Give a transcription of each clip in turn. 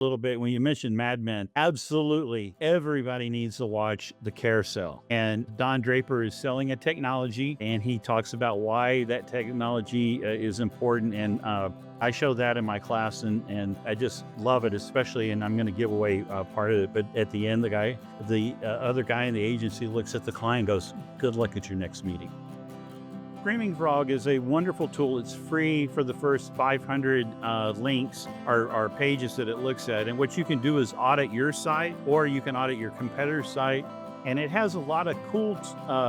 little bit when you mentioned Mad Men. Absolutely, everybody needs to watch The Carousel. And Don Draper is selling a technology, and he talks about why that technology is important. And I show that in my class, and I just love it, especially. And I'm going to give away part of it. But at the end, the other guy in the agency looks at the client and goes, "Good luck at your next meeting." Screaming Frog is a wonderful tool. It's free for the first 500 links or pages that it looks at. And what you can do is audit your site, or you can audit your competitor's site. And it has a lot of cool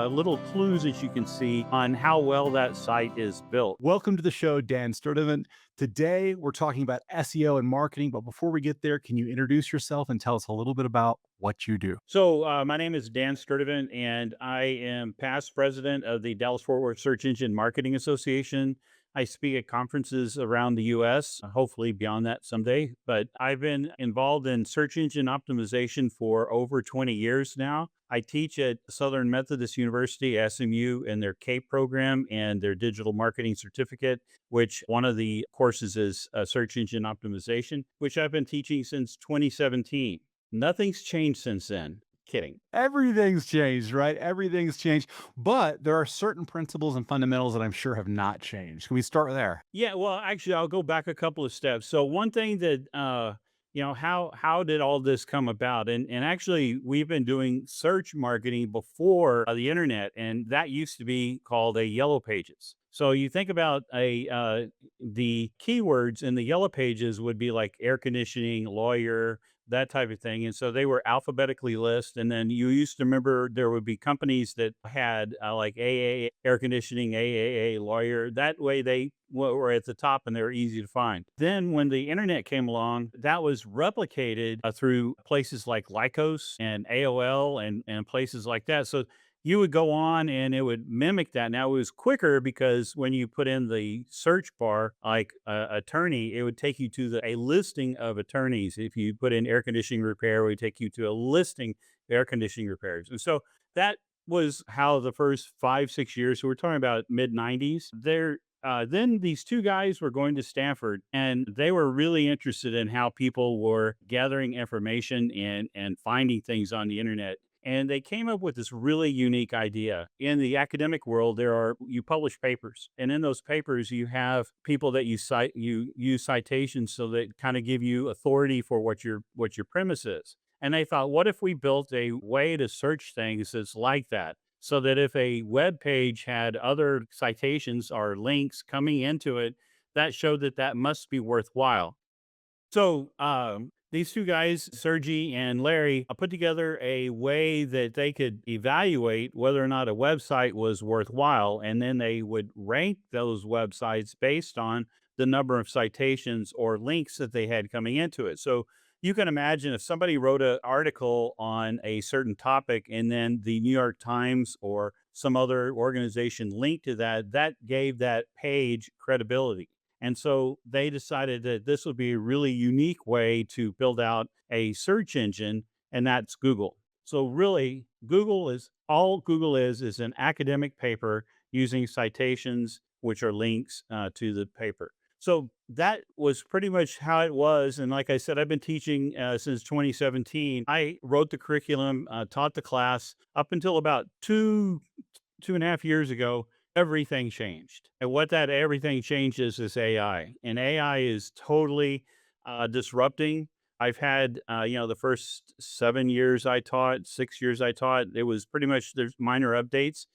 little clues that you can see on how well that site is built. Welcome to the show, Dan Sturdivant. Today, we're talking about SEO and marketing. But before we get there, can you introduce yourself and tell us a little bit about what you do? So, my name is Dan Sturdivant, and I am past president of the Dallas-Fort Worth Search Engine Marketing Association. I speak at conferences around the U.S., hopefully beyond that someday. But I've been involved in search engine optimization for over 20 years now. I teach at Southern Methodist University, SMU, in their CAPE program and their digital marketing certificate, which one of the courses is search engine optimization, which I've been teaching since 2017. Nothing's changed since then. Kidding. Everything's changed, right? Everything's changed. But there are certain principles and fundamentals that I'm sure have not changed. Can we start there? Yeah, well, actually, I'll go back a couple of steps. So one thing that how did all this come about? And actually, we've been doing search marketing before the internet, and that used to be called a Yellow Pages. So you think about the keywords in the Yellow Pages would be like air conditioning, lawyer, that type of thing. And so they were alphabetically listed. And then you used to remember there would be companies that had like AA, air conditioning, AAA, lawyer. That way they were at the top and they were easy to find. Then when the internet came along, that was replicated through places like Lycos and AOL and places like that. So you would go on and it would mimic that. Now it was quicker because when you put in the search bar, like attorney, it would take you to a listing of attorneys. If you put in air conditioning repair, it would take you to a listing of air conditioning repairs. And so that was how the first 5, 6 years, so we're talking about mid 90s, then these two guys were going to Stanford, and they were really interested in how people were gathering information and finding things on the internet. And they came up with this really unique idea. In the academic world, you publish papers, and in those papers, you have people that you use citations so that kind of give you authority for what your premise is. And they thought, what if we built a way to search things that's like that? So that if a web page had other citations or links coming into it, that showed that that must be worthwhile. So these two guys, Sergey and Larry, put together a way that they could evaluate whether or not a website was worthwhile, and then they would rank those websites based on the number of citations or links that they had coming into it. So you can imagine if somebody wrote an article on a certain topic and then the New York Times or some other organization linked to that, that gave that page credibility. And so they decided that this would be a really unique way to build out a search engine, and that's Google. So really, Google is an academic paper using citations, which are links to the paper. So that was pretty much how it was. And like I said, I've been teaching since 2017. I wrote the curriculum, taught the class up until about 2.5 years ago. Everything changed. And what that everything changes is AI. And AI is totally disrupting. I've had, the first 7 years I taught, 6 years I taught, it was pretty much there's minor updates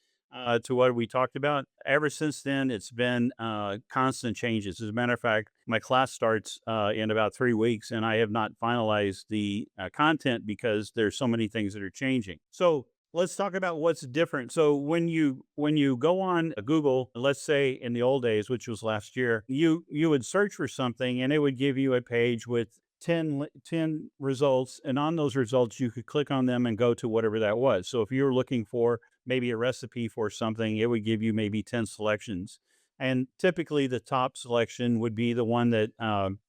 to what we talked about. Ever since then, it's been constant changes. As a matter of fact, my class starts in about 3 weeks, and I have not finalized the content because there's so many things that are changing. So let's talk about what's different. So when you go on Google, let's say in the old days, which was last year, you would search for something and it would give you a page with 10 results, and on those results you could click on them and go to whatever that was. So if you were looking for maybe a recipe for something, it would give you maybe 10 selections. And typically the top selection would be the one that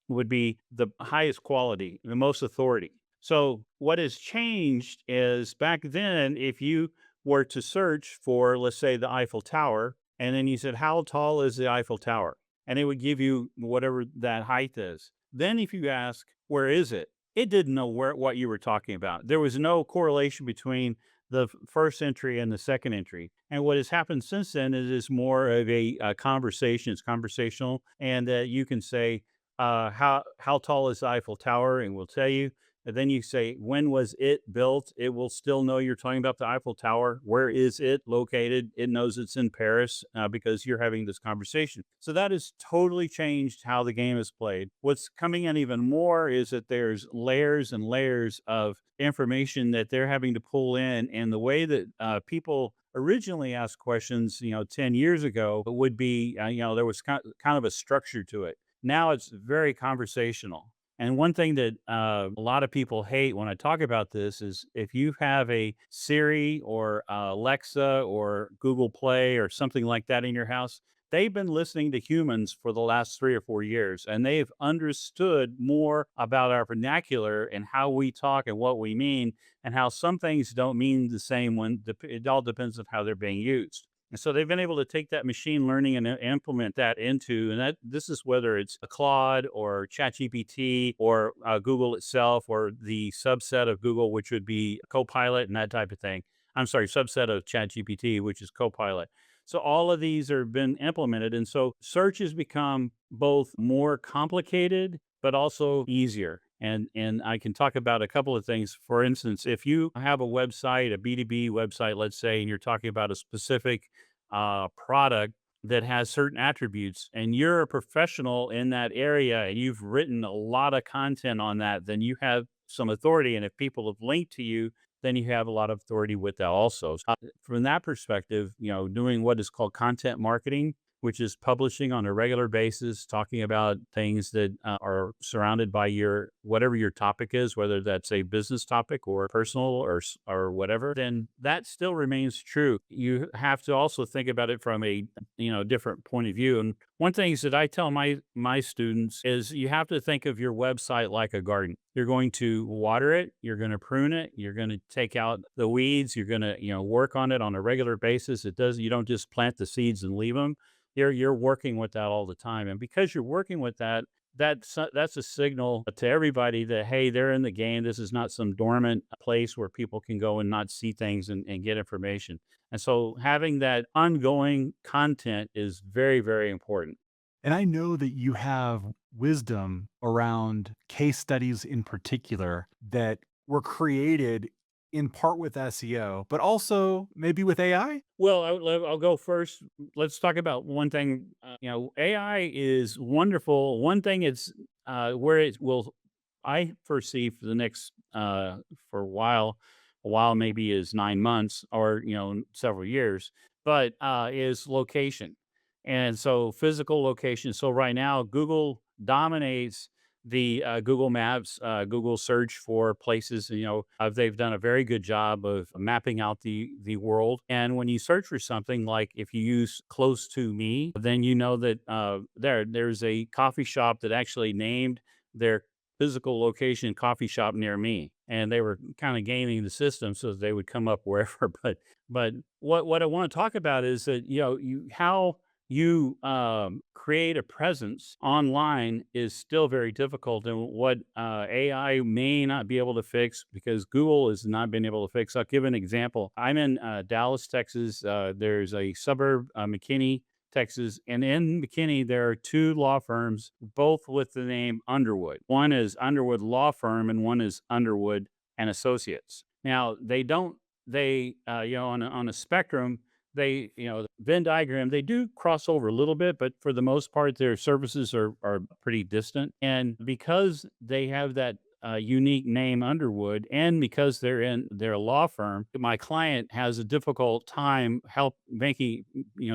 would be the highest quality, the most authority. So what has changed is back then, if you were to search for, let's say, the Eiffel Tower, and then you said, how tall is the Eiffel Tower? And it would give you whatever that height is. Then if you ask, where is it? it didn't know what you were talking about. There was no correlation between the first entry and the second entry. And what has happened since then is more of a conversation. It's conversational, and you can say, how tall is the Eiffel Tower, and we'll tell you. And then you say, when was it built? It will still know you're talking about the Eiffel Tower. Where is it located? It knows it's in Paris because you're having this conversation. So that has totally changed how the game is played. What's coming in even more is that there's layers and layers of information that they're having to pull in. And the way that people originally asked questions, 10 years ago would be, there was kind of a structure to it. Now it's very conversational. And one thing that a lot of people hate when I talk about this is if you have a Siri or Alexa or Google Play or something like that in your house, they've been listening to humans for the last 3 or 4 years, and they've understood more about our vernacular and how we talk and what we mean, and how some things don't mean the same when it all depends on how they're being used. And so they've been able to take that machine learning and implement that into, and that this is whether it's a Claude or ChatGPT or Google itself or the subset of Google, which would be Copilot and that type of thing. I'm sorry, subset of ChatGPT, which is Copilot. So all of these have been implemented. And so search has become both more complicated, but also easier. And I can talk about a couple of things. For instance, if you have a website, a B2B website, let's say, and you're talking about a specific product that has certain attributes, and you're a professional in that area and you've written a lot of content on that, then you have some authority. And if people have linked to you, then you have a lot of authority with that also. So, from that perspective, doing what is called content marketing, which is publishing on a regular basis, talking about things that are surrounded by your whatever your topic is, whether that's a business topic or personal or whatever, then that still remains true. You have to also think about it from a different point of view. And one thing is that I tell my students is you have to think of your website like a garden. You're going to water it, you're going to prune it, you're going to take out the weeds, you're going to work on it on a regular basis. You don't just plant the seeds and leave them. You're working with that all the time, and because you're working with that, that's a signal to everybody that, hey, they're in the game. This is not some dormant place where people can go and not see things and get information. And so having that ongoing content is very, very important. And I know that you have wisdom around case studies in particular that were created in part with SEO, but also maybe with AI. Well, I'll go first. Let's talk about one thing. AI is wonderful. One thing it's where it will, I foresee for the next for a while maybe is 9 months or several years, but is location, and so physical location. So right now, Google dominates the Google Maps, Google search for places. They've done a very good job of mapping out the world. And when you search for something, like if you use "close to me," then you know that there's a coffee shop that actually named their physical location coffee shop near me, and they were kind of gaming the system so that they would come up wherever. But what I want to talk about is that how you create a presence online is still very difficult, and what AI may not be able to fix because Google has not been able to fix. I'll give an example. I'm in Dallas, Texas. There's a suburb, McKinney, Texas, and in McKinney there are two law firms, both with the name Underwood. One is Underwood Law Firm, and one is Underwood and Associates. Now they don't they on a spectrum, they the Venn diagram, they do cross over a little bit, but for the most part their services are pretty distant. And because they have that unique name Underwood, and because they're a law firm, my client has a difficult time help making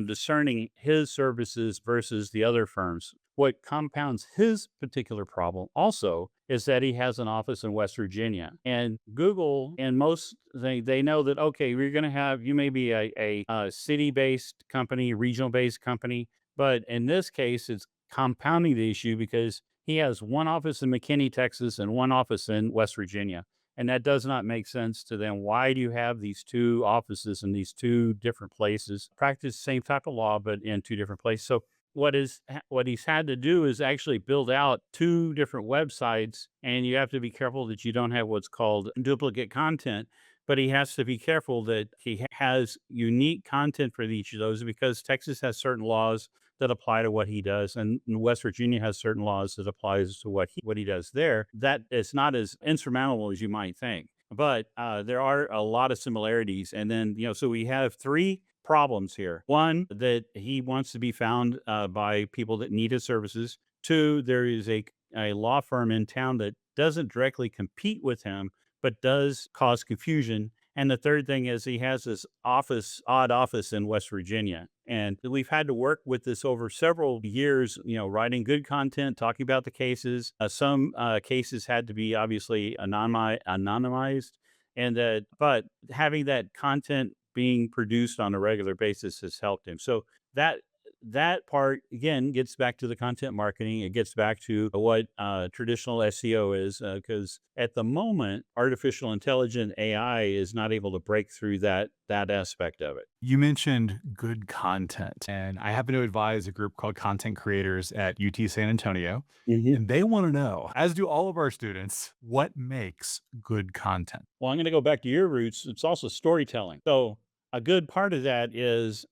discerning his services versus the other firms. What compounds his particular problem also is that he has an office in West Virginia. And Google and most they know that, okay, you may be a city-based company, regional-based company, but in this case it's compounding the issue because he has one office in McKinney, Texas, and one office in West Virginia. And that does not make sense to them. Why do you have these two offices in these two different places? Practice the same type of law, but in two different places. So what he's had to do is actually build out two different websites, and you have to be careful that you don't have what's called duplicate content. But he has to be careful that he has unique content for each of those, because Texas has certain laws that apply to what he does, and West Virginia has certain laws that applies to what he does there. That is not as insurmountable as you might think, but there are a lot of similarities. And then, so we have three problems here. One, that he wants to be found by people that need his services. Two, there is a law firm in town that doesn't directly compete with him, but does cause confusion. And the third thing is he has this odd office in West Virginia. And we've had to work with this over several years, writing good content, talking about the cases. Some cases had to be obviously anonymized. And but having that content being produced on a regular basis has helped him. So that that part again gets back to the content marketing. It gets back to what traditional SEO is, because at the moment, artificial intelligence AI is not able to break through that aspect of it. You mentioned good content, and I happen to advise a group called Content Creators at UT San Antonio, and they want to know, as do all of our students, what makes good content. Well, I'm going to go back to your roots. It's also storytelling. So a good part of that is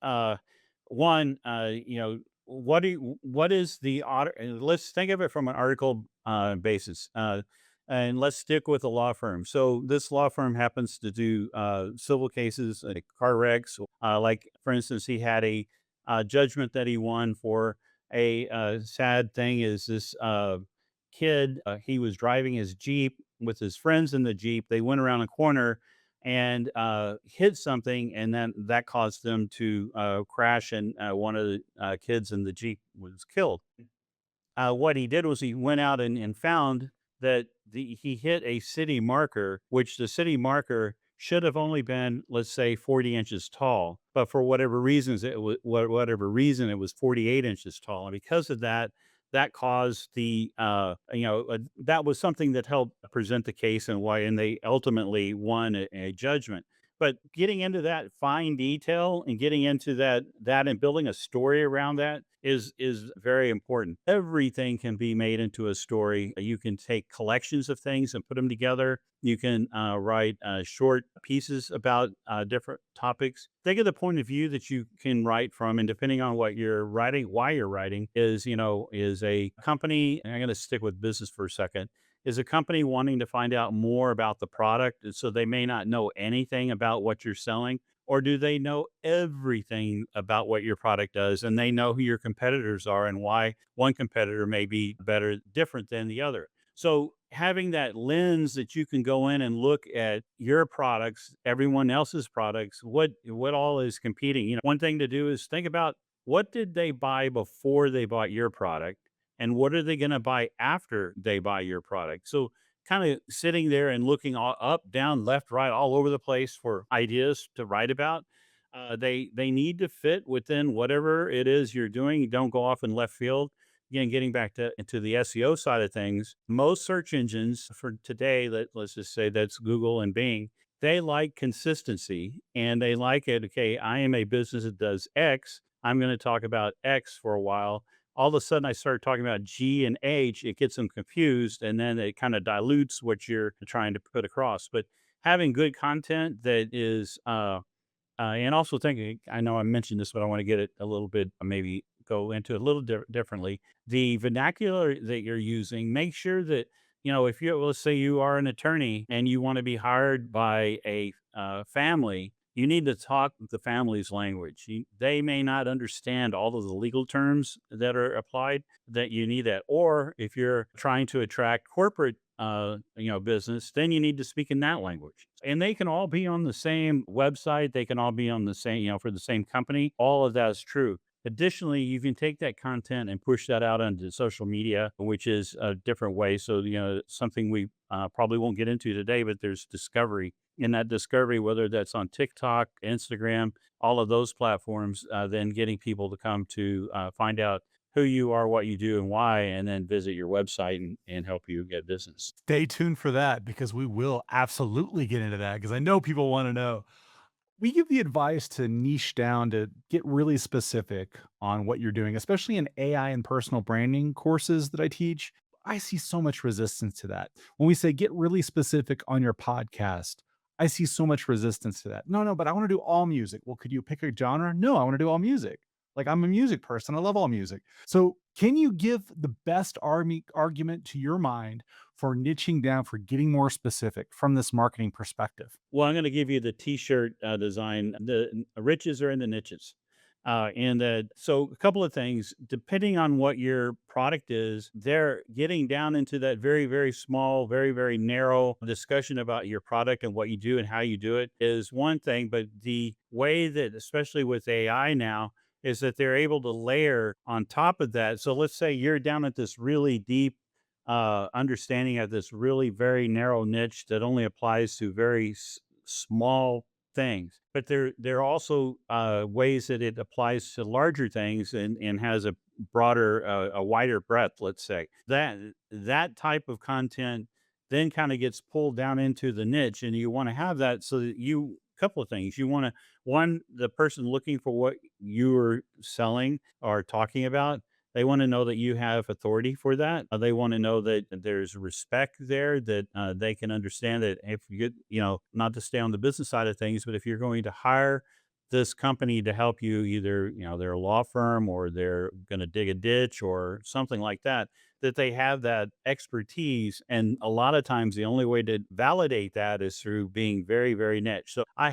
one, what is the let's think of it from an article basis. And let's stick with a law firm. So this law firm happens to do civil cases, car wrecks. Like for instance, he had a judgment that he won for a sad thing. Is this kid? He was driving his Jeep with his friends in the Jeep. They went around a corner and hit something, and then that caused them to crash, and one of the kids in the Jeep was killed. What he did was he went out and found that he hit a city marker, which the city marker should have only been, let's say, 40 inches tall, but for whatever reasons, whatever reason, it was 48 inches tall, and because of that, that caused that was something that helped present the case and why, and they ultimately won a judgment. But getting into that fine detail and getting into that and building a story around that is very important. Everything can be made into a story. You can take collections of things and put them together. You can write short pieces about different topics. Think of the point of view that you can write from, and depending on what you're writing, why you're writing is a company. And I'm going to stick with business for a second, is a company wanting to find out more about the product, and so they may not know anything about what you're selling? Or do they know everything about what your product does, and they know who your competitors are and why one competitor may be better, different than the other? So having that lens that you can go in and look at your products, everyone else's products, what all is competing. One thing to do is think about, what did they buy before they bought your product, and what are they going to buy after they buy your product? So kind of sitting there and looking all up, down, left, right, all over the place for ideas to write about. They need to fit within whatever it is you're doing. Don't go off in left field. Again, getting back to into the SEO side of things, most search engines for today, let's just say that's Google and Bing, they like consistency, and they like it. Okay, I am a business that does X. I'm going to talk about X for a while. All of a sudden I started talking about G and H, it gets them confused, and then it kind of dilutes what you're trying to put across. But having good content that is, and also thinking, I know I mentioned this, but I want to get it a little bit, maybe go into it a little differently. The vernacular that you're using, make sure that, if you, let's say you are an attorney and you want to be hired by a family, you need to talk the family's language. They may not understand all of the legal terms that are applied, that you need that. Or if you're trying to attract corporate, business, then you need to speak in that language. And they can all be on the same website. They can all be on the same, for the same company. All of that is true. Additionally, you can take that content and push that out onto social media, which is a different way. So, something we probably won't get into today, but there's discovery. In that discovery, whether that's on TikTok, Instagram, all of those platforms, then getting people to come to find out who you are, what you do, and why, and then visit your website and help you get business. Stay tuned for that because we will absolutely get into that because I know people want to know. We give the advice to niche down, to get really specific on what you're doing, especially in AI and personal branding courses that I teach. I see so much resistance to that. When we say get really specific on your podcast, I see so much resistance to that. No, no, but I want to do all music. Well, could you pick a genre? No, I want to do all music. Like, I'm a music person. I love all music. So, can you give the best argument to your mind for niching down, for getting more specific from this marketing perspective? Well, I'm going to give you the T-shirt design. The riches are in the niches, and so a couple of things. Depending on what your product is, they're getting down into that very, very small, very, very narrow discussion about your product and what you do and how you do it is one thing. But the way that, especially with AI now, is that they're able to layer on top of that. So let's say you're down at this really deep understanding of this really very narrow niche that only applies to very small things. But there are also ways that it applies to larger things and has a broader, a wider breadth. Let's say that type of content then kind of gets pulled down into the niche, and you want to have that so that you couple of things you want to one the person looking for what you're selling or talking about, they want to know that you have authority for that. They want to know that there's respect there, that they can understand that if you get, not to stay on the business side of things, but if you're going to hire this company to help you, either, they're a law firm or they're going to dig a ditch or something like that, that they have that expertise. And a lot of times the only way to validate that is through being very, very niche. So I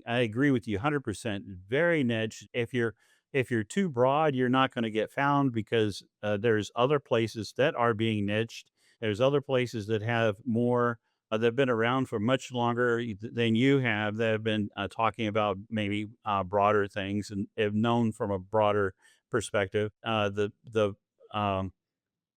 agree with you 100%. Very niche. If you're too broad, you're not going to get found because there's other places that are being niched. There's other places that have more that have been around for much longer than you have, that have been talking about maybe broader things and have known from a broader perspective. The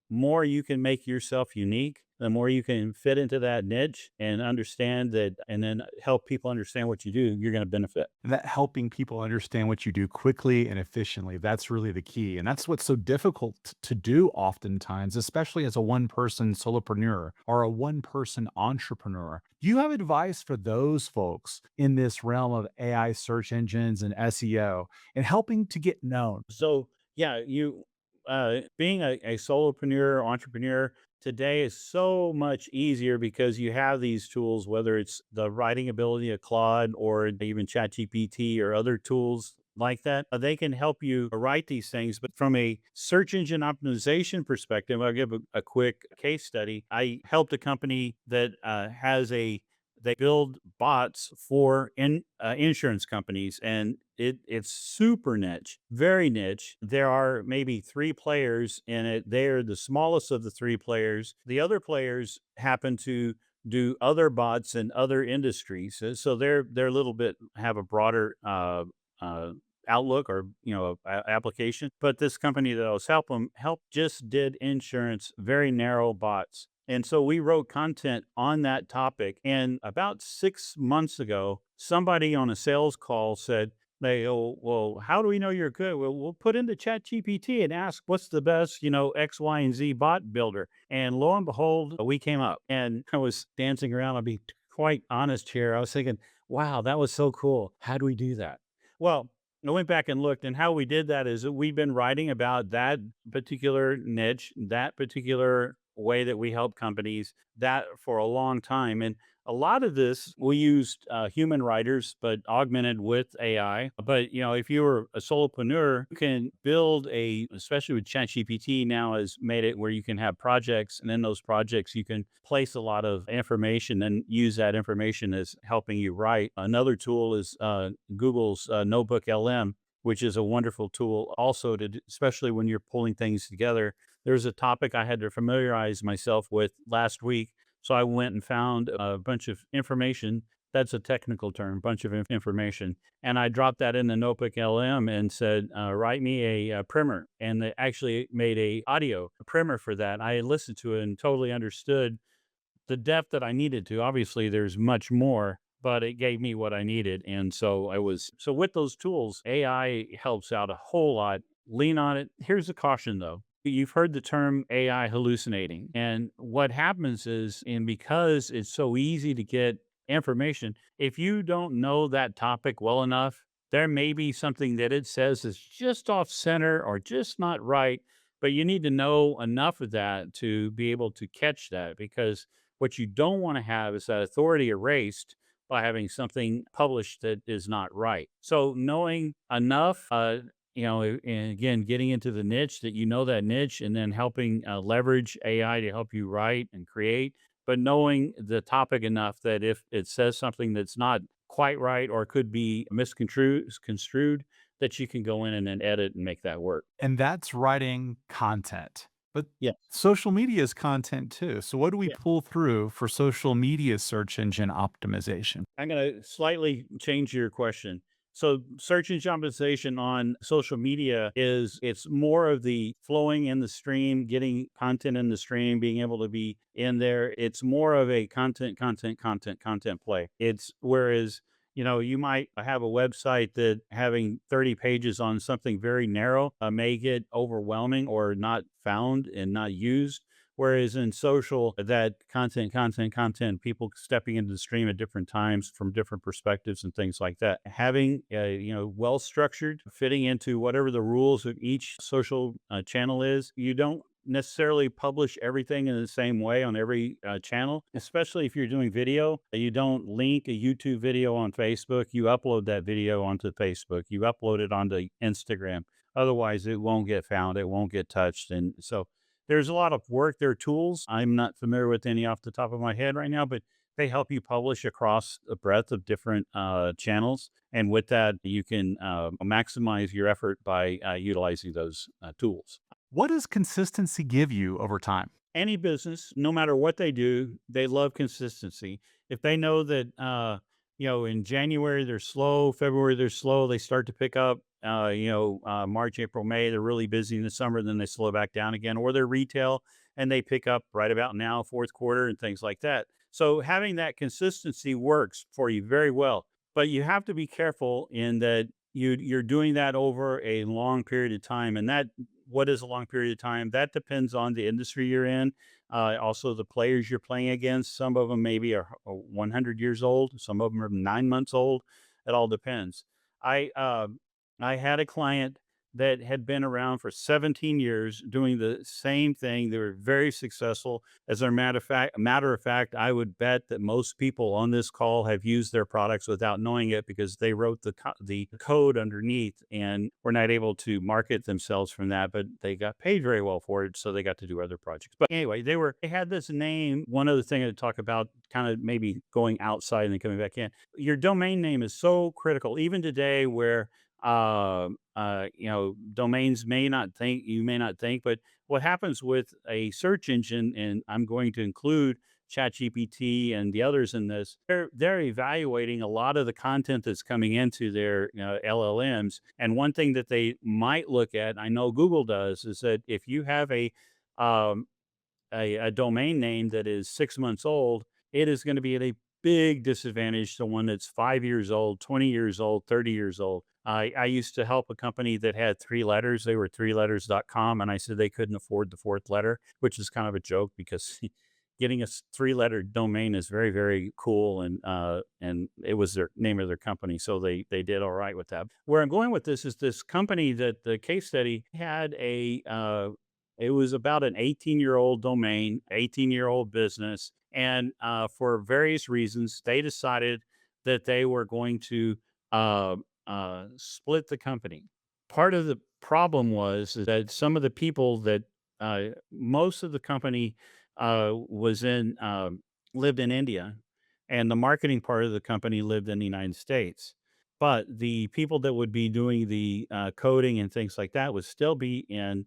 more you can make yourself unique, the more you can fit into that niche and understand that, and then help people understand what you do, you're going to benefit. And that helping people understand what you do quickly and efficiently, that's really the key. And that's what's so difficult to do oftentimes, especially as a one person solopreneur or a one person entrepreneur. Do you have advice for those folks in this realm of AI search engines and SEO and helping to get known? So yeah, being a solopreneur, entrepreneur today is so much easier because you have these tools, whether it's the writing ability of Claude or even ChatGPT or other tools like that. They can help you write these things. But from a search engine optimization perspective, I'll give a quick case study. I helped a company that they build bots for insurance companies, and it's super niche, very niche. There are maybe three players in it. They're the smallest of the three players. The other players happen to do other bots in other industries, so they're a little bit have a broader uh, outlook or application. But this company that I was help just did insurance, very narrow bots. And so we wrote content on that topic. And about 6 months ago, somebody on a sales call said, well, how do we know you're good? Well, we'll put into Chat GPT and ask what's the best, X, Y, and Z bot builder. And lo and behold, we came up. And I was dancing around. I'll be quite honest here. I was thinking, wow, that was so cool. How do we do that? Well, I went back and looked, and how we did that is that we've been writing about that particular niche, that particular way that we help companies, that for a long time. And a lot of this we used human writers, but augmented with AI. But if you were a solopreneur, you can build especially with ChatGPT now has made it where you can have projects, and in those projects you can place a lot of information and use that information as helping you write. Another tool is Google's Notebook LM, which is a wonderful tool also especially when you're pulling things together. There's a topic I had to familiarize myself with last week. So I went and found a bunch of information. That's a technical term, bunch of information. And I dropped that in the Notebook LM and said, write me a primer. And they actually made a audio primer for that. I listened to it and totally understood the depth that I needed to. Obviously, there's much more, but it gave me what I needed. And so with those tools, AI helps out a whole lot. Lean on it. Here's a caution though. You've heard the term AI hallucinating. And what happens is, and because it's so easy to get information. If you don't know that topic well enough, there may be something that it says is just off center or just not right, but you need to know enough of that to be able to catch that, because what you don't want to have is that authority erased by having something published that is not right. So knowing enough, and again, getting into the niche that you know that niche, and then helping leverage AI to help you write and create, but knowing the topic enough that if it says something that's not quite right or could be misconstrued, that you can go in and then edit and make that work. And that's writing content. But Yeah. social media is content too. So what do we Yeah. pull through for social media search engine optimization? I'm going to slightly change your question. So search engine optimization on social media is, it's more of the flowing in the stream, getting content in the stream, being able to be in there. It's more of a content play. It's whereas, you might have a website that having 30 pages on something very narrow may get overwhelming or not found and not used. Whereas in social, that content, people stepping into the stream at different times from different perspectives and things like that. Having, well structured, fitting into whatever the rules of each social channel is. You don't necessarily publish everything in the same way on every channel, especially if you're doing video. You don't link a YouTube video on Facebook. You upload that video onto Facebook. You upload it onto Instagram. Otherwise, it won't get found. It won't get touched. And so, there's a lot of work. There are tools. I'm not familiar with any off the top of my head right now, but they help you publish across a breadth of different channels. And with that, you can maximize your effort by utilizing those tools. What does consistency give you over time? Any business, no matter what they do, they love consistency. If they know that, in January they're slow, February they're slow, they start to pick up. March, April, May, they're really busy in the summer, then they slow back down again, or they're retail and they pick up right about now, fourth quarter, and things like that. So having that consistency works for you very well, but you have to be careful in that you're doing that over a long period of time, and that, what is a long period of time? That depends on the industry you're in. Also, the players you're playing against. Some of them maybe are 100 years old. Some of them are 9 months old. It all depends. I uh, I had a client that had been around for 17 years doing the same thing. They were very successful. As a matter of fact, I would bet that most people on this call have used their products without knowing it, because they wrote the code underneath and were not able to market themselves from that, but they got paid very well for it, so they got to do other projects. But anyway, they had this name. One other thing I talk about, kind of maybe going outside and then coming back in. Your domain name is so critical, even today, where domains may not think, but what happens with a search engine, and I'm going to include ChatGPT and the others in this, they're evaluating a lot of the content that's coming into their LLMs. And one thing that they might look at, I know Google does, is that if you have um, a domain name that is 6 months old, it is going to be at a big disadvantage to one that's 5 years old, 20 years old, 30 years old. I used to help a company that had three letters. They were threeletters.com. And I said they couldn't afford the fourth letter, which is kind of a joke, because getting a three-letter domain is very, very cool. And it was their name of their company. So they did all right with that. Where I'm going with this is this company that the case study had it was about an 18-year-old domain, 18-year-old business. And for various reasons, they decided that they were going to uh, split the company. Part of the problem was that some of the people that most of the company was in lived in India, and the marketing part of the company lived in the United States. But the people that would be doing the coding and things like that would still be in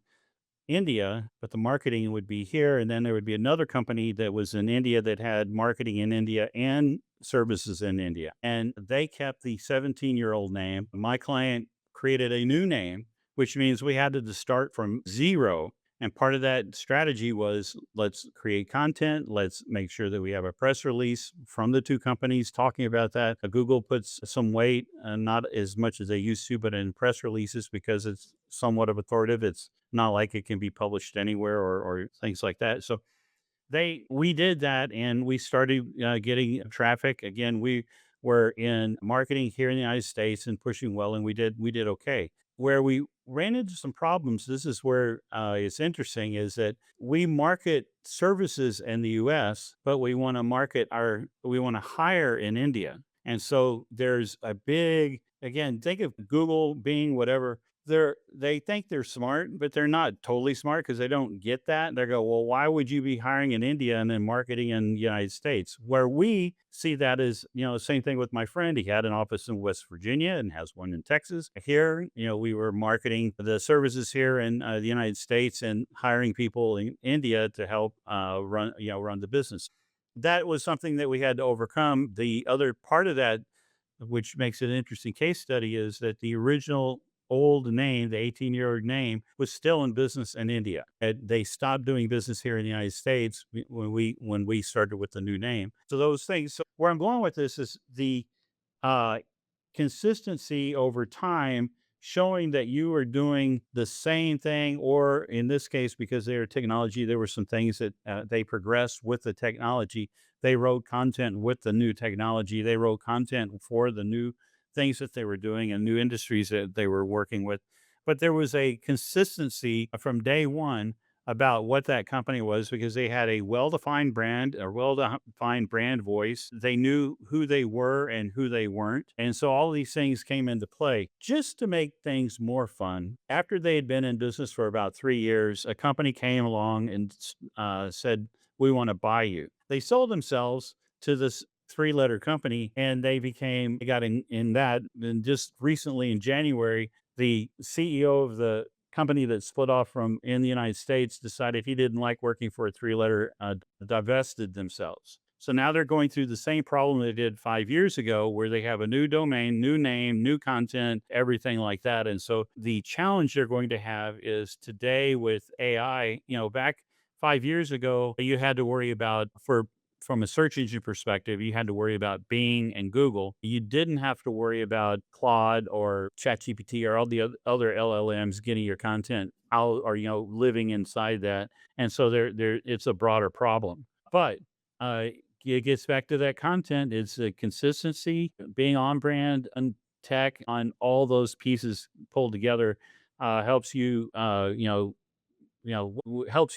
India, but the marketing would be here. And then there would be another company that was in India that had marketing in India and services in India. And they kept the 17-year-old name. My client created a new name, which means we had to start from zero. And part of that strategy was, let's create content. Let's make sure that we have a press release from the two companies talking about that. Google puts some weight, not as much as they used to, but in press releases, because it's somewhat of authoritative. It's not like it can be published anywhere, or things like that. So We did that, and we started getting traffic. Again, we were in marketing here in the United States and pushing well, and we did okay. Where we ran into some problems, this is where it's interesting, is that we market services in the U.S., but we want to hire in India, and so there's a big, again, think of Google, Bing, whatever. They think they're smart, but they're not totally smart because they don't get that. They go, well, why would you be hiring in India and then marketing in the United States? Where we see that is, same thing with my friend. He had an office in West Virginia and has one in Texas. Here, we were marketing the services here in the United States and hiring people in India to help run the business. That was something that we had to overcome. The other part of that, which makes it an interesting case study, is that the original old name, the 18-year-old name, was still in business in India. And they stopped doing business here in the United States when we started with the new name. So those things. So where I'm going with this is the uh, consistency over time, showing that you are doing the same thing, or in this case, because they are technology, there were some things that they progressed with the technology. They wrote content with the new technology. They wrote content for the new things that they were doing and new industries that they were working with. But there was a consistency from day one about what that company was, because they had a well-defined brand, a well-defined brand voice. They knew who they were and who they weren't. And so all these things came into play just to make things more fun. After they had been in business for about 3 years, a company came along and said, we want to buy you. They sold themselves to this three-letter company, and they got in that. And just recently in January, the CEO of the company that split off from in the United States decided he didn't like working for a three-letter, divested themselves. So now they're going through the same problem they did 5 years ago, where they have a new domain, new name, new content, everything like that. And so the challenge they're going to have is today with AI. Back 5 years ago, you had to worry about, from a search engine perspective, you had to worry about Bing and Google. You didn't have to worry about Claude or ChatGPT or all the other LLMs getting your content out, or living inside that. And so it's a broader problem. But uh, it gets back to that content. It's a consistency, being on brand and tech, on all those pieces pulled together, helps you. Helps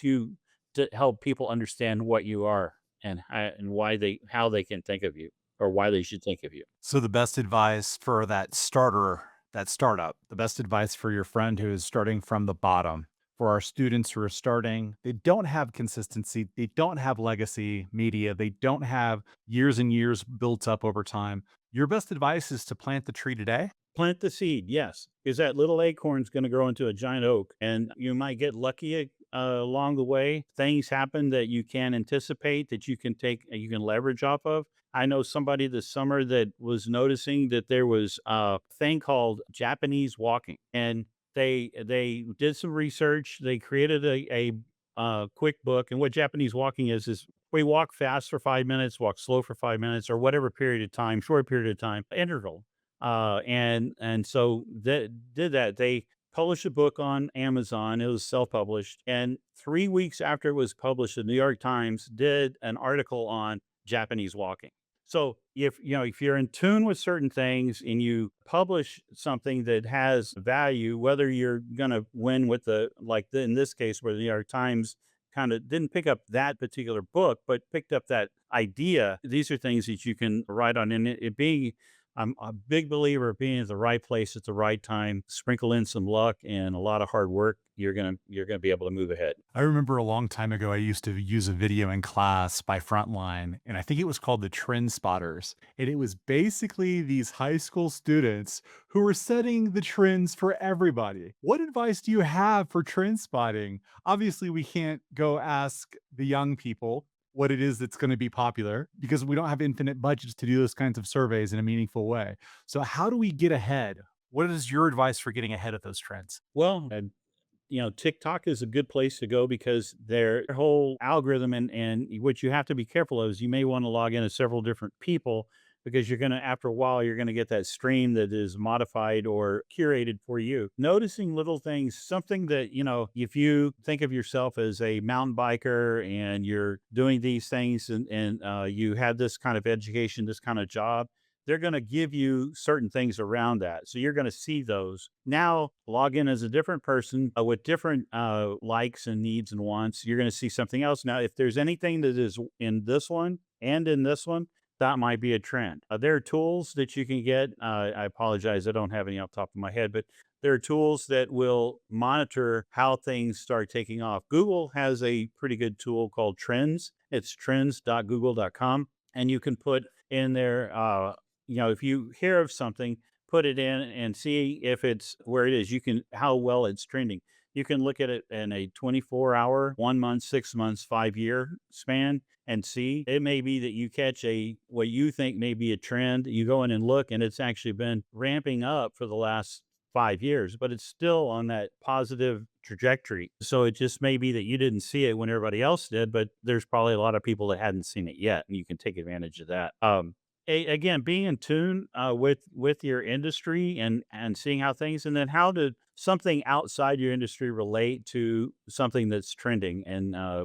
you to help people understand what you are, and how they can think of you, or why they should think of you. So the best advice for that startup, the best advice for your friend who is starting from the bottom, for our students who are starting, they don't have consistency, they don't have legacy media, they don't have years and years built up over time. Your best advice is to plant the tree today. Plant the seed, yes, because that little acorn's going to grow into a giant oak, and you might get lucky along the way. Things happen that you can't anticipate, that you can leverage off of. I know somebody this summer that was noticing that there was a thing called Japanese walking, and they did some research. They created a quick book, and what Japanese walking is we walk fast for 5 minutes, walk slow for 5 minutes, or whatever period of time, short period of time interval. And so that did that. They published a book on Amazon. It was self-published, and 3 weeks after it was published, the New York Times did an article on Japanese walking. So if you're in tune with certain things and you publish something that has value, whether you're going to win with in this case, where the New York Times kind of didn't pick up that particular book, but picked up that idea. These are things that you can write on. And it being I'm a big believer of being at the right place at the right time. Sprinkle in some luck and a lot of hard work. You're gonna be able to move ahead. I remember a long time ago, I used to use a video in class by Frontline, and I think it was called the Trendspotters. And it was basically these high school students who were setting the trends for everybody. What advice do you have for trend spotting? Obviously, we can't go ask the young people what it is that's going to be popular because we don't have infinite budgets to do those kinds of surveys in a meaningful way. So, how do we get ahead? What is your advice for getting ahead of those trends? Well, TikTok is a good place to go, because their whole algorithm, and what you have to be careful of is you may want to log in as several different people because you're going to, after a while, you're going to get that stream that is modified or curated for you. Noticing little things, something that, if you think of yourself as a mountain biker and you're doing these things, and you had this kind of education, this kind of job, they're going to give you certain things around that. So you're going to see those. Now, log in as a different person with different likes and needs and wants. You're going to see something else. Now, if there's anything that is in this one and in this one, that might be a trend. There are tools that you can get. I apologize, I don't have any off the top of my head, but there are tools that will monitor how things start taking off. Google has a pretty good tool called Trends. It's trends.google.com. And you can put in there, if you hear of something, put it in and see if it's where it is. You can, how well it's trending. You can look at it in a 24-hour, 1 month, 6 months, 5 year span and see. It may be that you catch what you think may be a trend. You go in and look, and it's actually been ramping up for the last 5 years, but it's still on that positive trajectory. So it just may be that you didn't see it when everybody else did, but there's probably a lot of people that hadn't seen it yet, and you can take advantage of that. Again, being in tune with your industry and seeing how things, and then how did something outside your industry relate to something that's trending, and I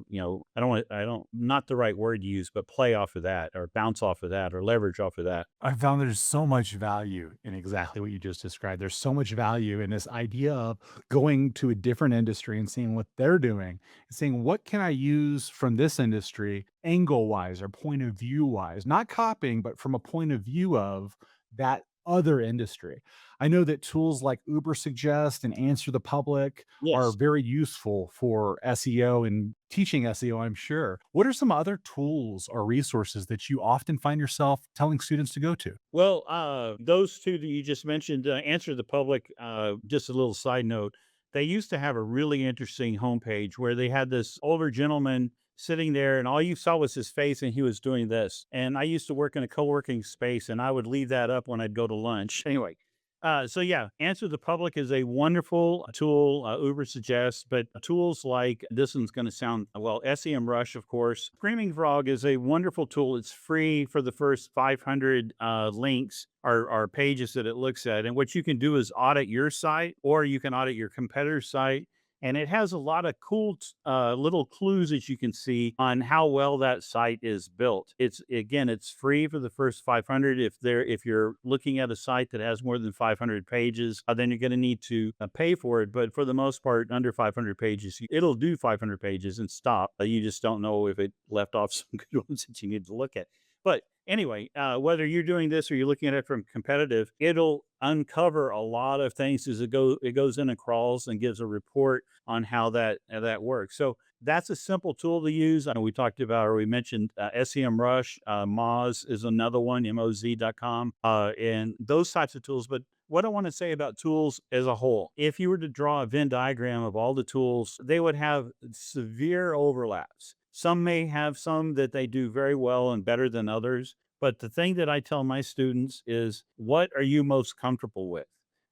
don't, not the right word to use, but play off of that or bounce off of that or leverage off of that. I found there's so much value in exactly what you just described. There's so much value in this idea of going to a different industry and seeing what they're doing and saying, what can I use from this industry angle wise or point of view wise, not copying, but from a point of view of that other industry. I know that tools like Ubersuggest and Answer the Public are Yes. very useful for SEO and teaching SEO, I'm sure. What are some other tools or resources that you often find yourself telling students to go to? Well, those two that you just mentioned, Answer the Public, just a little side note, they used to have a really interesting homepage where they had this older gentleman sitting there, and all you saw was his face, and he was doing this. And I used to work in a co-working space, and I would leave that up when I'd go to lunch. Anyway, so yeah, Answer the Public is a wonderful tool. Uber suggests, but tools like this one's going to sound well. SEMrush, of course. Screaming Frog is a wonderful tool. It's free for the first 500 links or pages that it looks at. And what you can do is audit your site, or you can audit your competitor's site. And it has a lot of cool little clues that you can see on how well that site is built. It's free for the first 500. If you're looking at a site that has more than 500 pages, then you're going to need to pay for it. But for the most part, under 500 pages, it'll do 500 pages and stop. You just don't know if it left off some good ones that you need to look at. But anyway, whether you're doing this or you're looking at it from competitive, it'll uncover a lot of things as it goes in and crawls and gives a report on how that works. So that's a simple tool to use. I know we talked about, or we mentioned SEMrush. Moz is another one, moz.com, and those types of tools. But what I want to say about tools as a whole, if you were to draw a Venn diagram of all the tools, they would have severe overlaps. Some may have some that they do very well and better than others. But the thing that I tell my students is, what are you most comfortable with?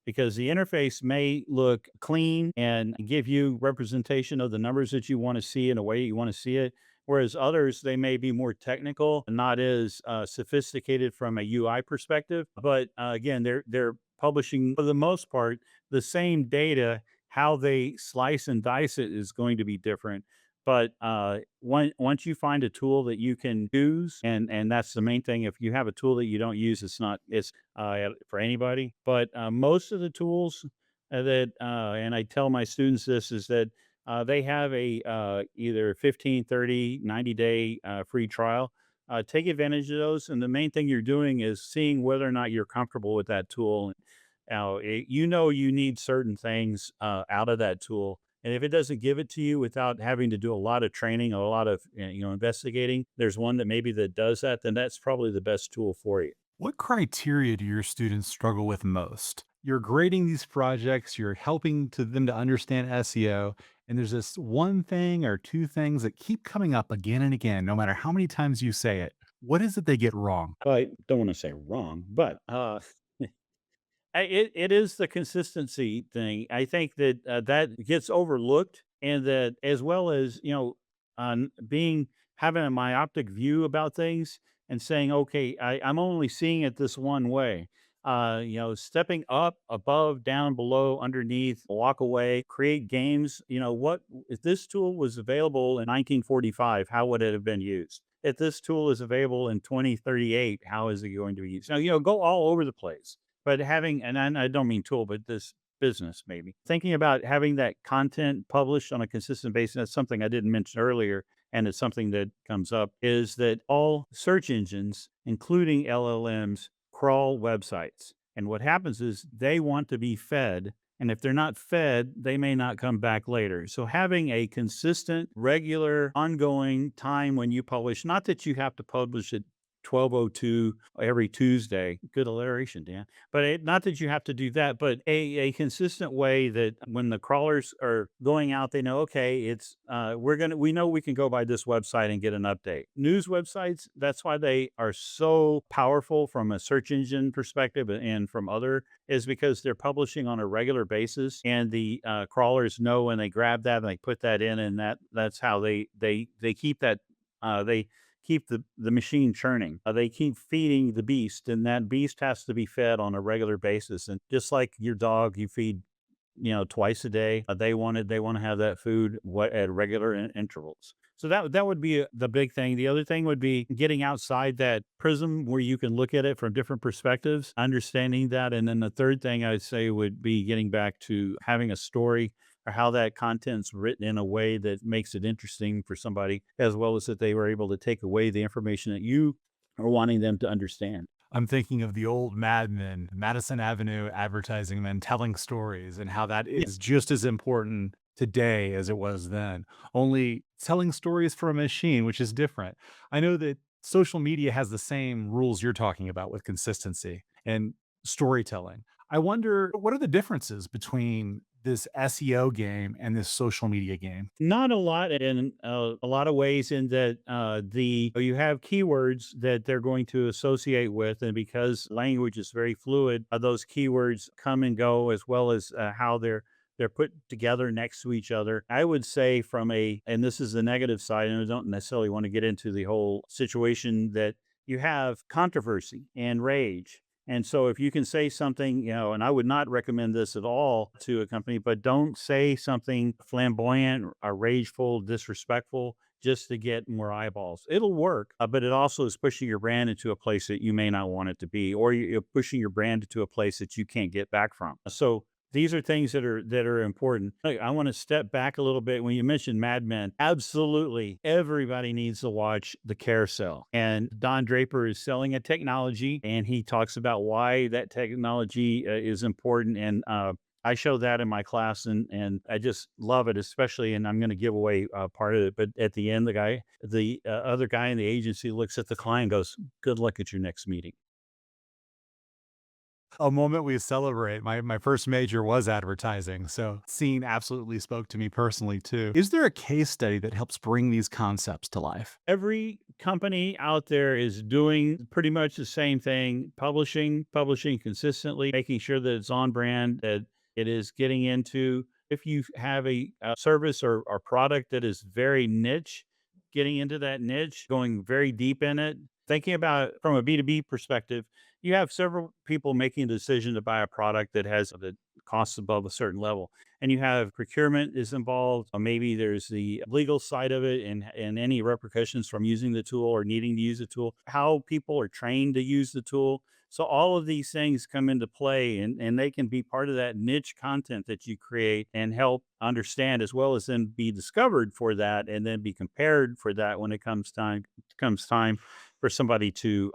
Because the interface may look clean and give you representation of the numbers that you want to see in a way you want to see it. Whereas others, they may be more technical and not as sophisticated from a UI perspective. But again, they're publishing, for the most part, the same data. How they slice and dice it is going to be different. But once you find a tool that you can use, and that's the main thing. If you have a tool that you don't use, it's for anybody. But most of the tools and I tell my students this, is that they have a either 15, 30, 90-day free trial. Take advantage of those, and the main thing you're doing is seeing whether or not you're comfortable with that tool. Now, you need certain things out of that tool, and if it doesn't give it to you without having to do a lot of training or a lot of investigating, there's one that maybe that does that, then that's probably the best tool for you. What criteria do your students struggle with most? You're grading these projects, you're helping to them to understand SEO, and there's this one thing or two things that keep coming up again and again, no matter how many times you say it. What is it they get wrong? I don't want to say wrong, but it is the consistency thing. I think that that gets overlooked, and that, as well as, on being having a myopic view about things. and saying, okay, I'm only seeing it this one way. Stepping up, above, down, below, underneath, walk away, create games. What if this tool was available in 1945? How would it have been used? If this tool is available in 2038, how is it going to be used? Now, go all over the place. But having, and I don't mean tool, but this business maybe thinking about having that content published on a consistent basis. That's something I didn't mention earlier, and it's something that comes up, is that all search engines, including LLMs, crawl websites. And what happens is they want to be fed. And if they're not fed, they may not come back later. So having a consistent, regular, ongoing time when you publish, not that you have to publish at 12:02 every Tuesday. Good alliteration, Dan. But not that you have to do that, but a consistent way that when the crawlers are going out, they know, okay, we know we can go by this website and get an update. News websites, that's why they are so powerful from a search engine perspective and from other, is because they're publishing on a regular basis, and the crawlers know when they grab that and they put that in, and that's how they keep that. They keep the machine churning. They keep feeding the beast, and that beast has to be fed on a regular basis. And just like your dog, you feed twice a day. They want to have that food at regular intervals. So that would be the big thing. The other thing would be getting outside that prism where you can look at it from different perspectives, understanding that. And then the third thing I'd say would be getting back to having a story, or how that content's written in a way that makes it interesting for somebody, as well as that they were able to take away the information that you are wanting them to understand. I'm thinking of the old Mad Men, Madison Avenue advertising men telling stories, and how that is just as important today as it was then. Only telling stories for a machine, which is different. I know that social media has the same rules you're talking about with consistency and storytelling. I wonder, what are the differences between this SEO game and this social media game? Not a lot in a lot of ways, in that you have keywords that they're going to associate with, and because language is very fluid, those keywords come and go, as well as how they're put together next to each other. I would say and this is the negative side, and I don't necessarily want to get into the whole situation, that you have controversy and rage. And so if you can say something, and I would not recommend this at all to a company, but don't say something flamboyant or rageful, disrespectful, just to get more eyeballs. It'll work, but it also is pushing your brand into a place that you may not want it to be, or you're pushing your brand into a place that you can't get back from. So these are things that are important. I want to step back a little bit. When you mentioned Mad Men, absolutely everybody needs to watch The Carousel. And Don Draper is selling a technology, and he talks about why that technology is important. And I show that in my class, and I just love it, especially. And I'm going to give away part of it. But at the end, the other guy in the agency looks at the client and goes, "Good luck at your next meeting." A moment we celebrate. My first major was advertising, so scene absolutely spoke to me personally too. Is there a case study that helps bring these concepts to life? Every company out there is doing pretty much the same thing: publishing consistently, making sure that it's on brand, that it is getting into. If you have a service or product that is very niche, getting into that niche, going very deep in it, thinking about it from a B2B perspective, you have several people making a decision to buy a product that costs above a certain level, and you have procurement is involved. Maybe there's the legal side of it, and any repercussions from using the tool or needing to use the tool, how people are trained to use the tool. So all of these things come into play, and they can be part of that niche content that you create and help understand, as well as then be discovered for that, and then be compared for that when it comes time for somebody to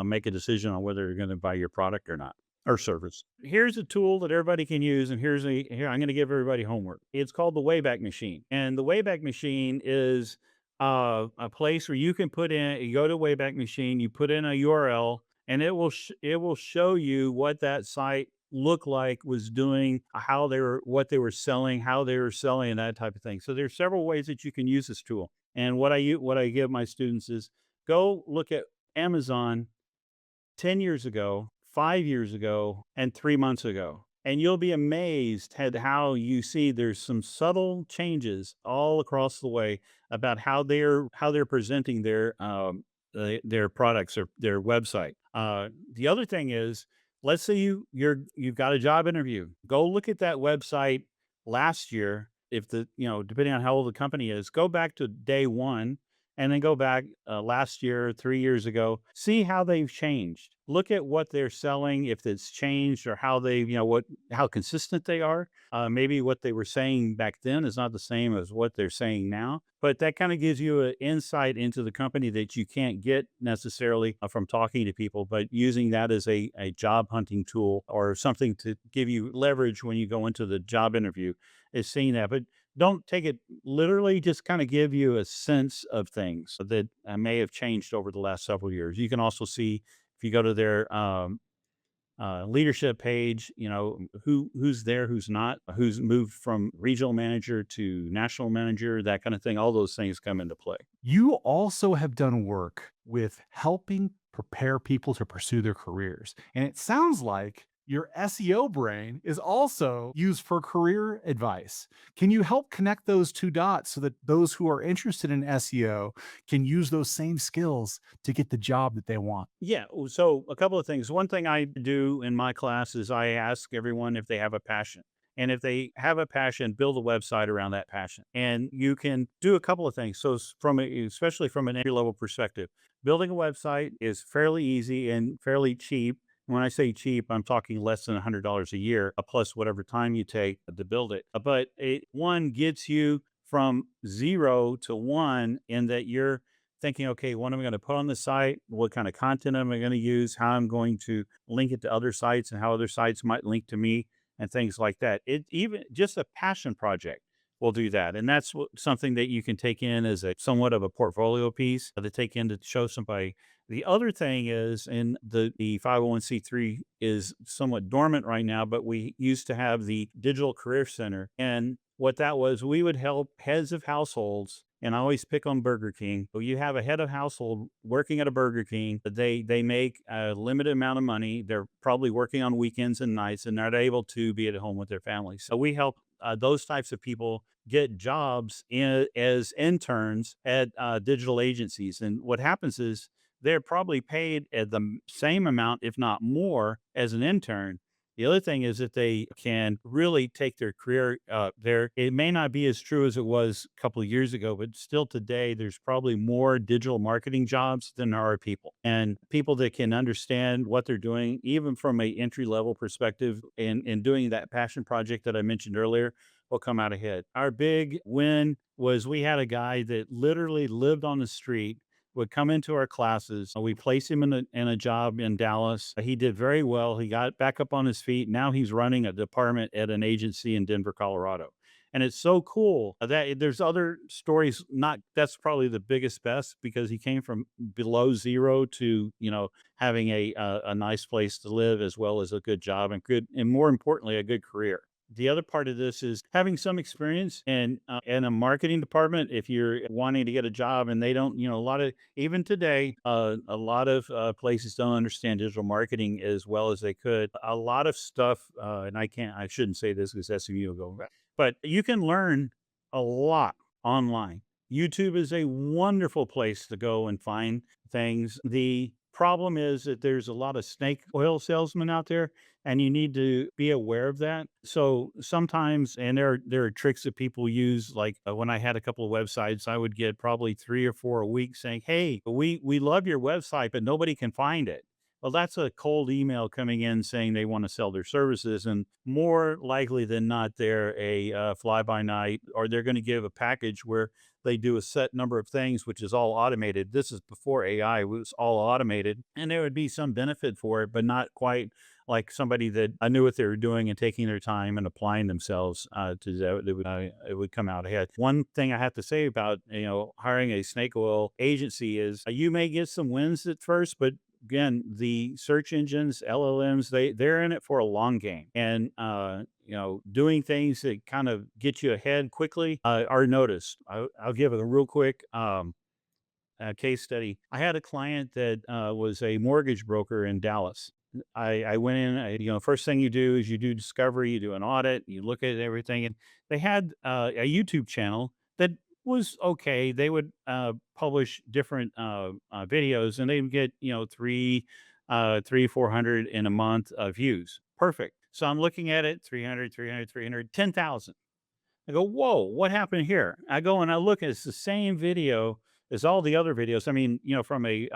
make a decision on whether they're going to buy your product or not, or service. Here's a tool that everybody can use, and here I'm going to give everybody homework. It's called the Wayback Machine, and the Wayback Machine is a place where you can put in. You go to Wayback Machine, you put in a URL, and it will show you what that site looked like, was doing, what they were selling, how they were selling, and that type of thing. So there's several ways that you can use this tool. And what I give my students is, go look at Amazon 10 years ago, 5 years ago, and 3 months ago. And you'll be amazed at how you see there's some subtle changes all across the way about how they're presenting their products or their website. The other thing is, let's say you've got a job interview. Go look at that website last year. If the depending on how old the company is, go back to day one and then go back last year, 3 years ago. See how they've changed. Look at what they're selling, if it's changed, or how they what how consistent they are. Maybe what they were saying back then is not the same as what they're saying now, but that kind of gives you an insight into the company that you can't get necessarily from talking to people, but using that as a job hunting tool or something to give you leverage when you go into the job interview is seeing that. But don't take it literally, just kind of give you a sense of things that may have changed over the last several years. You can also see if you go to their leadership page, who's there, who's not, who's moved from regional manager to national manager, that kind of thing. All those things come into play. You also have done work with helping prepare people to pursue their careers. And it sounds like your SEO brain is also used for career advice. Can you help connect those two dots so that those who are interested in SEO can use those same skills to get the job that they want? Yeah. So a couple of things. One thing I do in my class is I ask everyone if they have a passion. And if they have a passion, build a website around that passion. And you can do a couple of things. So especially from an entry level perspective, building a website is fairly easy and fairly cheap. When I say cheap, I'm talking less than $100 a year, plus whatever time you take to build it. But one gets you from zero to one in that you're thinking, okay, what am I going to put on the site? What kind of content am I going to use? How I'm going to link it to other sites and how other sites might link to me and things like that. It even just a passion project will do that. And that's something that you can take in as a somewhat of a portfolio piece to take in to show somebody. The other thing is, and the 501c3 is somewhat dormant right now, but we used to have the Digital Career Center. And what that was, we would help heads of households, and I always pick on Burger King. So you have a head of household working at a Burger King. They make a limited amount of money. They're probably working on weekends and nights and not able to be at home with their families. So we help those types of people get jobs as interns at digital agencies. And what happens is they're probably paid at the same amount, if not more, as an intern. The other thing is that they can really take their career there. It may not be as true as it was a couple of years ago, but still today, there's probably more digital marketing jobs than there are people. And people that can understand what they're doing, even from a entry level perspective, and doing that passion project that I mentioned earlier, will come out ahead. Our big win was we had a guy that literally lived on the street, would come into our classes. We placed him in a job in Dallas. He did very well. He got back up on his feet. Now he's running a department at an agency in Denver, Colorado. And it's so cool that there's other stories. Not that's probably the biggest best because he came from below zero to having a nice place to live as well as a good job and more importantly a good career. The other part of this is having some experience in a marketing department. If you're wanting to get a job and they don't, a lot of even today, a lot of places don't understand digital marketing as well as they could. A lot of stuff, and I shouldn't say this because SMU will go back, but you can learn a lot online. YouTube is a wonderful place to go and find things. The problem is that there's a lot of snake oil salesmen out there and you need to be aware of that. So sometimes, and there are tricks that people use. Like when I had a couple of websites, I would get probably 3 or 4 a week saying, "Hey, we love your website, but nobody can find it." Well, that's a cold email coming in saying they want to sell their services, and more likely than not, they're a fly by night, or they're going to give a package where they do a set number of things, which is all automated. This is before AI; it was all automated, and there would be some benefit for it, but not quite like somebody that I knew what they were doing and taking their time and applying themselves to that. It would come out ahead. One thing I have to say about hiring a snake oil agency is you may get some wins at first, but again, the search engines, LLMs, they're in it for a long game, and doing things that kind of get you ahead quickly are noticed. I'll give a real quick case study. I had a client that was a mortgage broker in Dallas. I went in, first thing you do is you do discovery, you do an audit, you look at everything. And they had a YouTube channel that was okay. They would publish different videos, and they would get, three, 400 in a month of views. Perfect. So I'm looking at it, 300, 300, 300, 10,000. I go, whoa, what happened here? I go and I look, and it's the same video as all the other videos. I mean, from a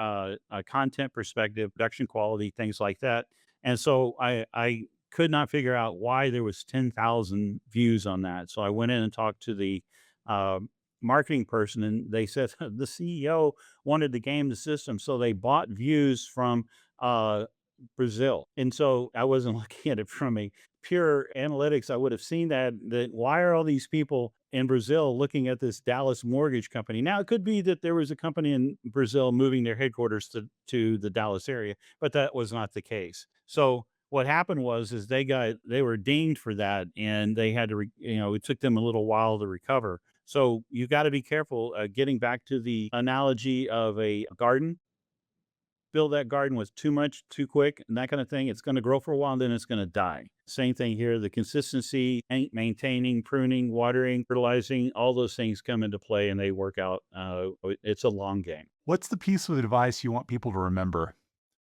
content perspective, production quality, things like that. And so I could not figure out why there was 10,000 views on that. So I went in and talked to the uh, marketing person, and they said the CEO wanted to game the system, so they bought views from uh, Brazil. And so I wasn't looking at it from a pure analytics. I would have seen that why are all these people in Brazil looking at this Dallas mortgage company? Now it could be that there was a company in Brazil moving their headquarters to the Dallas area, but that was not the case. So what happened was is they were dinged for that, and they had to it took them a little while to recover. So you got to be careful. Getting back to the analogy of a garden, fill that garden with too much too quick and that kind of thing, it's going to grow for a while and then it's going to die. Same thing here. The consistency, maintaining, pruning, watering, fertilizing, all those things come into play and they work out. It's a long game. What's the piece of advice you want people to remember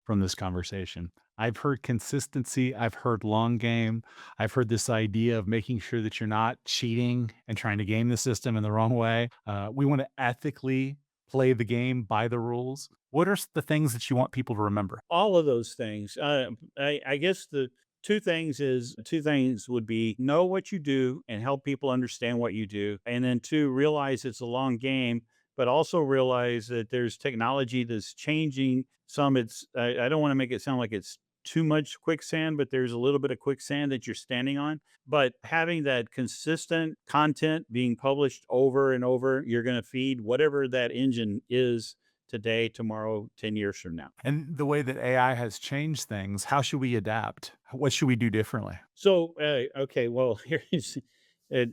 from this conversation? I've heard consistency. I've heard long game. I've heard this idea of making sure that you're not cheating and trying to game the system in the wrong way. We want to ethically play the game by the rules. What are the things that you want people to remember? All of those things. I guess the two things would be know what you do and help people understand what you do. And then two, realize it's a long game, but also realize that there's technology that's changing. I don't want to make it sound like it's too much quicksand, but there's a little bit of quicksand that you're standing on. But having that consistent content being published over and over, you're going to feed whatever that engine is today, tomorrow, 10 years from now. And the way that AI has changed things, how should we adapt? What should we do differently? So, okay, well, here's it.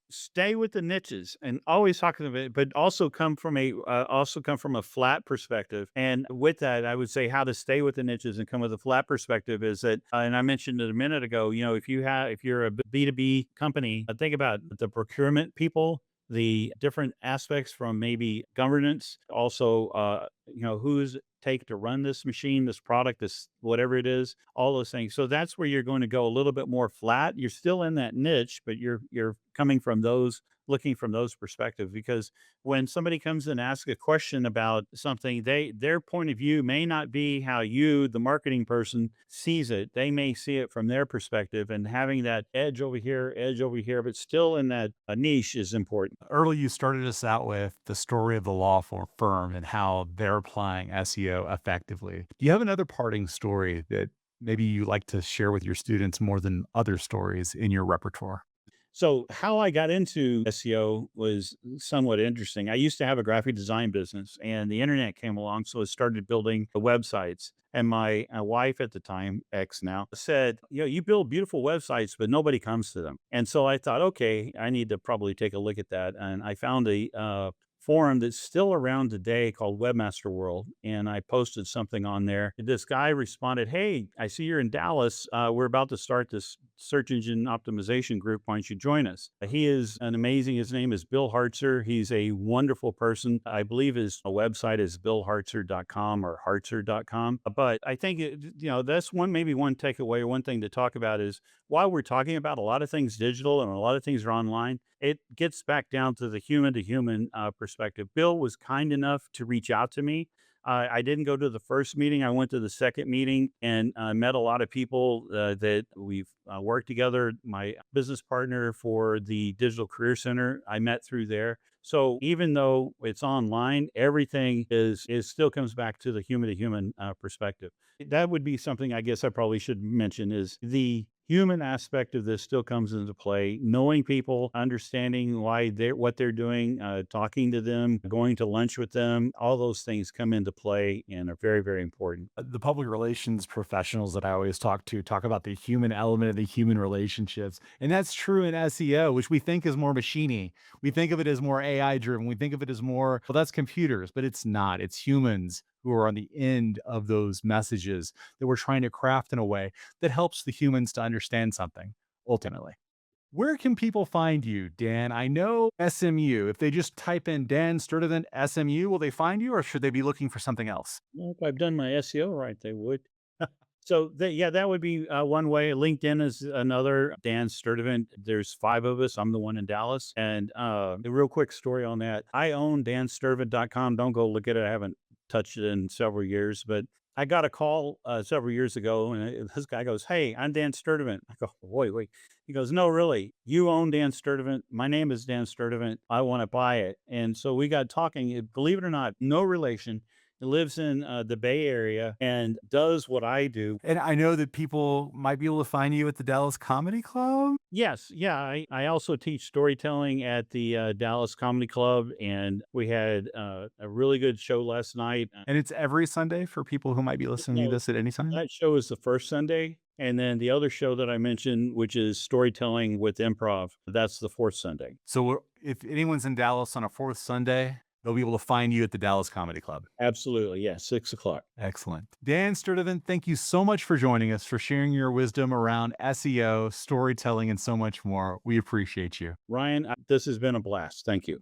Stay with the niches and always talking about it, but also come from a flat perspective. And with that, I would say how to stay with the niches and come with a flat perspective is that, and I mentioned it a minute ago. If you're a B2B company, think about the procurement people, the different aspects from maybe governance, also, who's take to run this machine, this product, this whatever it is, all those things. So that's where you're going to go a little bit more flat. You're still in that niche, but you're coming from those looking from those perspectives because when somebody comes and asks a question about something, their point of view may not be how you, the marketing person, sees it. They may see it from their perspective, and having that edge over here, but still in that niche is important. Early, you started us out with the story of the firm and how they're applying SEO effectively. Do you have another parting story that maybe you like to share with your students more than other stories in your repertoire? So how I got into SEO was somewhat interesting. I used to have a graphic design business and the internet came along. So I started building the websites. And my wife at the time, ex now, said, you build beautiful websites, but nobody comes to them. And so I thought, okay, I need to probably take a look at that. And I found a forum that's still around today called Webmaster World. And I posted something on there. This guy responded, hey, I see you're in Dallas. We're about to start this search engine optimization group. Why don't you join us? He is his name is Bill Hartzer. He's a wonderful person. I believe his website is billhartzer.com or hartzer.com. But I think, that's maybe one takeaway, one thing to talk about is while we're talking about a lot of things digital and a lot of things are online, it gets back down to the human to human perspective. Bill was kind enough to reach out to me. I didn't go to the first meeting. I went to the second meeting and met a lot of people that we've worked together. My business partner for the Digital Career Center, I met through there. So even though it's online, everything is still comes back to the human to human perspective. That would be something I guess I probably should mention is the human aspect of this still comes into play. Knowing people, understanding what they're doing, talking to them, going to lunch with them, all those things come into play and are very, very important. The public relations professionals that I always talk to talk about the human element of the human relationships. And that's true in SEO, which we think is more machiney. We think of it as more AI driven. We think of it as more, well, that's computers, but it's not. It's humans who are on the end of those messages that we're trying to craft in a way that helps the humans to understand something ultimately. Where can people find you, Dan? I know SMU. If they just type in Dan Sturdivant SMU, will they find you or should they be looking for something else? Well, if I've done my SEO right, they would. So yeah, that would be one way. LinkedIn is another. Dan Sturdivant. There's 5 of us. I'm the one in Dallas. And a real quick story on that. I own dansturdivant.com. Don't go look at it. I haven't touched it in several years, but I got a call several years ago, and this guy goes, "Hey, I'm Dan Sturdivant." I go, "Wait, wait." He goes, "No, really, you own Dan Sturdivant. My name is Dan Sturdivant. I want to buy it." And so we got talking. Believe it or not, no relation. He lives in the Bay Area and does what I do. And I know that people might be able to find you at the Dallas Comedy Club. Yes, yeah. I also teach storytelling at the Dallas Comedy Club, and we had a really good show last night. And it's every Sunday for people who might be listening to No, this at any time. that show is the first Sunday, and then the other show that I mentioned, which is storytelling with improv, that's the fourth Sunday. So if anyone's in Dallas on a fourth Sunday, they'll be able to find you at the Dallas Comedy Club. Absolutely, yeah, 6 o'clock. Excellent. Dan Sturdivant, thank you so much for joining us, for sharing your wisdom around SEO, storytelling, and so much more. We appreciate you. Ryan, this has been a blast. Thank you.